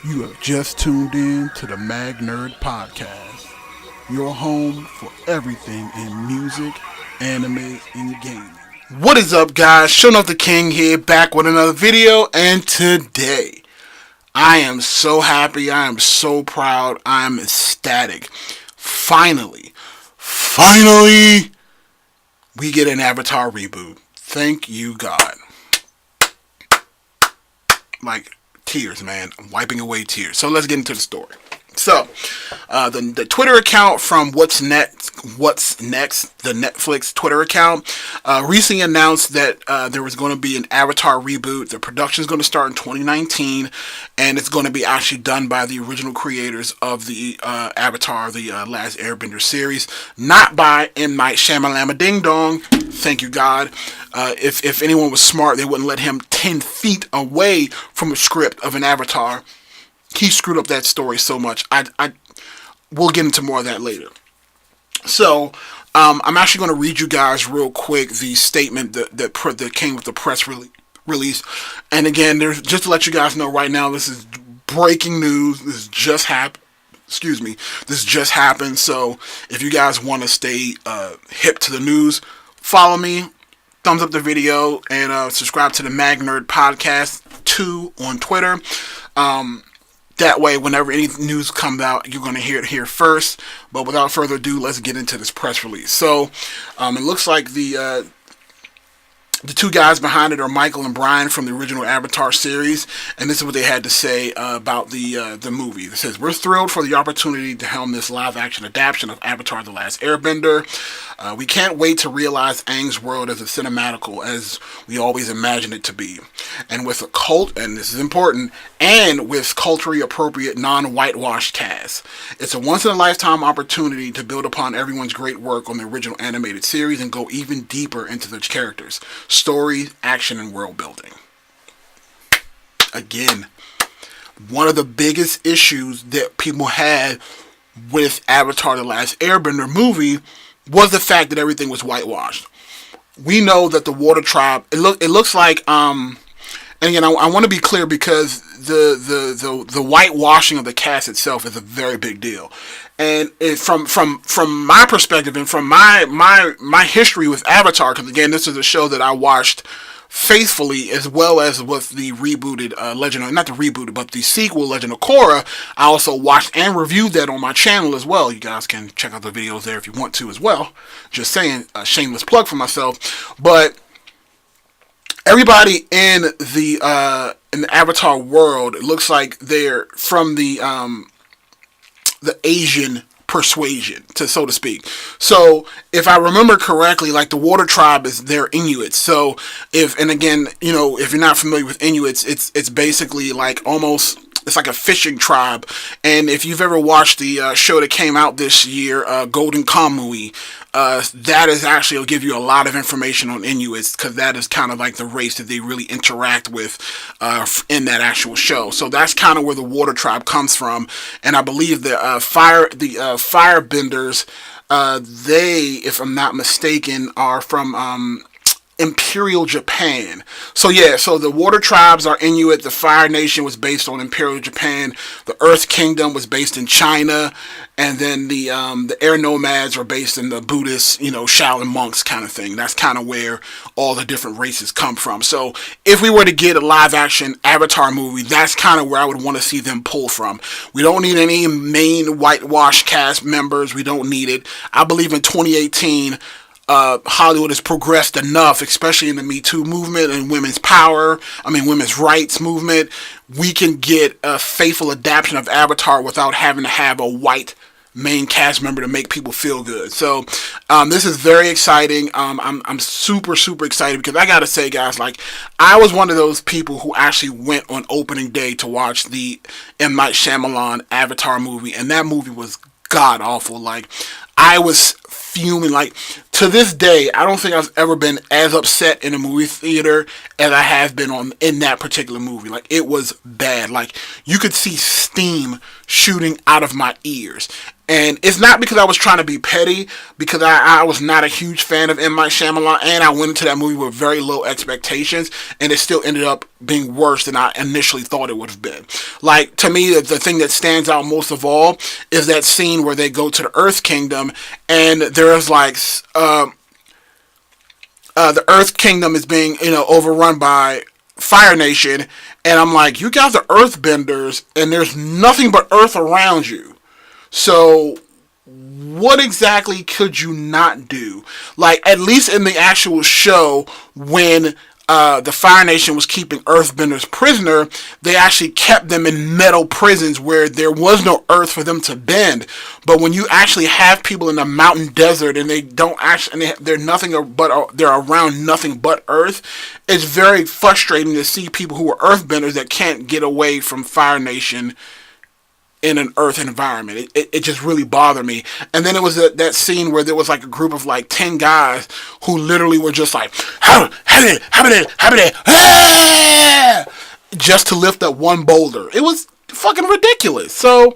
You have just tuned in to the Mag Nerd Podcast, your home for everything in music, anime, and gaming. What is up, guys? Showing off the King here, back with another video, and today I am so happy, I am so proud, I am ecstatic. Finally, we get an Avatar reboot. Thank you, God. Like, tears, man. I'm wiping away tears. So let's get into the story. So, the Twitter account from What's Next, the Netflix Twitter account, recently announced that there was going to be an Avatar reboot. The production is going to start in 2019, and it's going to be actually done by the original creators of the Avatar, the Last Airbender series, not by M. Night Shyamalan Ding Dong. Thank you, God. If anyone was smart, they wouldn't let him 10 feet away from a script of an Avatar. He screwed up that story so much. We'll get into more of that later. So, I'm actually going to read you guys real quick the statement that came with the press release. And again, there's just to let you guys know right now, this is breaking news. This just happened. Excuse me. This just happened. So, if you guys want to stay hip to the news, follow me. Thumbs up the video and subscribe to the Mag Nerd Podcast 2 on Twitter. That way, whenever any news comes out, you're going to hear it here first. But without further ado, let's get into this press release. So, it looks like the two guys behind it are Michael and Brian from the original Avatar series, and this is what they had to say about the movie. It says, "We're thrilled for the opportunity to helm this live-action adaptation of Avatar: The Last Airbender. We can't wait to realize Aang's world as a cinematical as we always imagined it to be, and with a and this is important, and with culturally appropriate non-whitewashed cast. It's a once-in-a-lifetime opportunity to build upon everyone's great work on the original animated series and go even deeper into the characters, story, action, and world building." Again, one of the biggest issues that people had with Avatar: The Last Airbender movie was the fact that everything was whitewashed. We know that the Water Tribe, it looks like, and again, I want to be clear because the whitewashing of the cast itself is a very big deal. And from my perspective and from my history with Avatar, because again, this is a show that I watched faithfully, as well as with the rebooted not the rebooted, but the sequel, Legend of Korra. I also watched and reviewed that on my channel as well. You guys can check out the videos there if you want to as well. Just saying, a shameless plug for myself. But everybody in the Avatar world, it looks like they're from the Asian persuasion, so to speak. So if I remember correctly, like the Water Tribe they're Inuits. So if you're not familiar with Inuits, it's basically like almost, it's like a fishing tribe. And if you've ever watched the show that came out this year, Golden Kamuy, that is actually will give you a lot of information on Inuits, because that is kind of like the race that they really interact with in that actual show. So that's kind of where the Water Tribe comes from. And I believe the Firebenders, they, if I'm not mistaken, are from Imperial Japan. So yeah, so the Water Tribes are Inuit. The Fire Nation was based on Imperial Japan. The Earth Kingdom was based in China, and then the Air Nomads are based in the Buddhist, Shaolin monks kind of thing. That's kind of where all the different races come from. So if we were to get a live action Avatar movie, that's kind of where I would want to see them pull from. We don't need any main whitewash cast members. We don't need it. I believe in 2018. Hollywood has progressed enough, especially in the Me Too movement and women's rights movement. We can get a faithful adaptation of Avatar without having to have a white main cast member to make people feel good. So this is very exciting. I'm super excited, because I gotta say, guys, like, I was one of those people who actually went on opening day to watch the M. Night Shyamalan Avatar movie, and that movie was god awful. Like, I was fuming. Like, to this day, I don't think I've ever been as upset in a movie theater as I have been in that particular movie. Like, it was bad. Like, you could see steam shooting out of my ears. And it's not because I was trying to be petty, because I was not a huge fan of M. Night Shyamalan, and I went into that movie with very low expectations, and it still ended up being worse than I initially thought it would have been. Like, to me, the thing that stands out most of all is that scene where they go to the Earth Kingdom, and there's like, the Earth Kingdom is being, overrun by Fire Nation, and I'm like, you guys are Earthbenders, and there's nothing but Earth around you. So, what exactly could you not do? Like, at least in the actual show, when the Fire Nation was keeping Earthbenders prisoner, they actually kept them in metal prisons where there was no earth for them to bend. But when you actually have people in a mountain desert and they don't actually, they're nothing but, they're around nothing but earth, it's very frustrating to see people who are Earthbenders that can't get away from Fire Nation in an earth environment. It just really bothered me. And then it was that scene where there was like a group of like 10 guys who literally were just like, just to lift up one boulder. It was fucking ridiculous. So,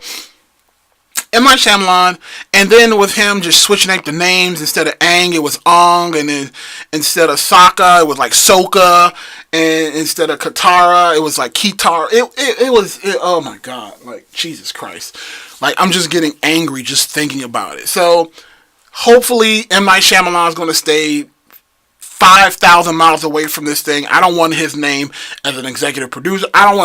M. Night Shyamalan, and then with him just switching up the names, instead of Aang, it was Ong, and then instead of Sokka, it was like Sokka, and instead of Katara, it was like Kitar. Oh my god, like, Jesus Christ. Like, I'm just getting angry just thinking about it. So, hopefully, M. Night Shyamalan is going to stay 5,000 miles away from this thing. I don't want his name as an executive producer. I don't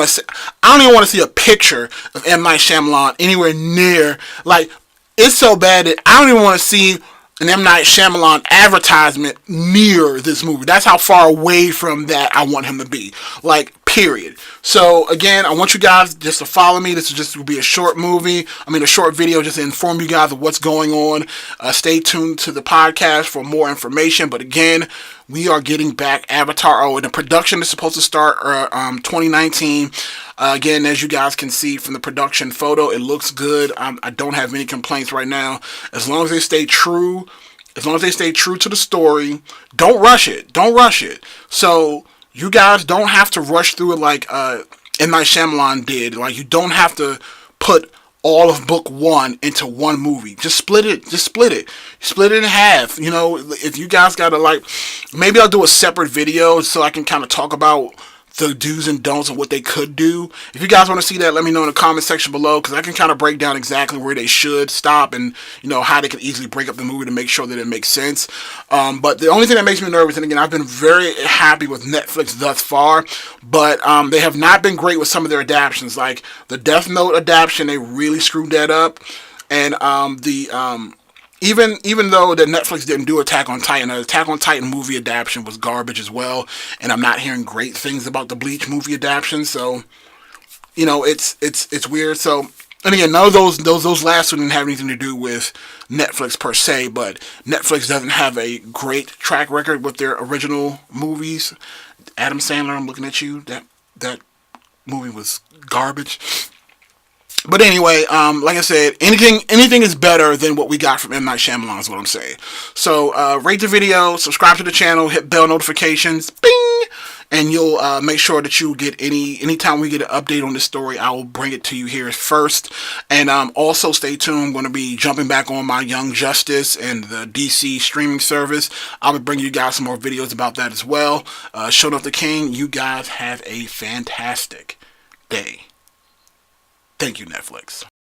even want to see a picture of M. Night Shyamalan anywhere near. Like, it's so bad that I don't even want to see an M. Night Shyamalan advertisement near this movie. That's how far away from that I want him to be. Like, period. So, again, I want you guys just to follow me. This will be a short a short video just to inform you guys of what's going on. Stay tuned to the podcast for more information. But again, we are getting back Avatar. And the production is supposed to start 2019. Again, as you guys can see from the production photo, it looks good. I don't have any complaints right now. As long as they stay true to the story, don't rush it. So, you guys don't have to rush through it like M. Night Shyamalan did. Like, you don't have to put all of book one into one movie. Just split it. Split it in half. If you guys gotta, like, maybe I'll do a separate video so I can kind of talk about the do's and don'ts of what they could do. If you guys want to see that, let me know in the comment section below, because I can kind of break down exactly where they should stop and, how they can easily break up the movie to make sure that it makes sense. But the only thing that makes me nervous, and again, I've been very happy with Netflix thus far, but they have not been great with some of their adaptations. Like the Death Note adaptation, they really screwed that up. And even though the Netflix didn't do Attack on Titan, the Attack on Titan movie adaptation was garbage as well, and I'm not hearing great things about the Bleach movie adaptation. So, it's weird. So, and again, none of those last two didn't have anything to do with Netflix per se, but Netflix doesn't have a great track record with their original movies. Adam Sandler, I'm looking at you. That movie was garbage. But anyway, like I said, anything is better than what we got from M. Night Shyamalan is what I'm saying. So, rate the video, subscribe to the channel, hit bell notifications, bing, and you'll make sure that you get anytime we get an update on this story, I will bring it to you here first. And also stay tuned. I'm going to be jumping back on my Young Justice and the DC streaming service. I'll be bringing you guys some more videos about that as well. Show Enough the King, you guys have a fantastic day. Thank you, Netflix.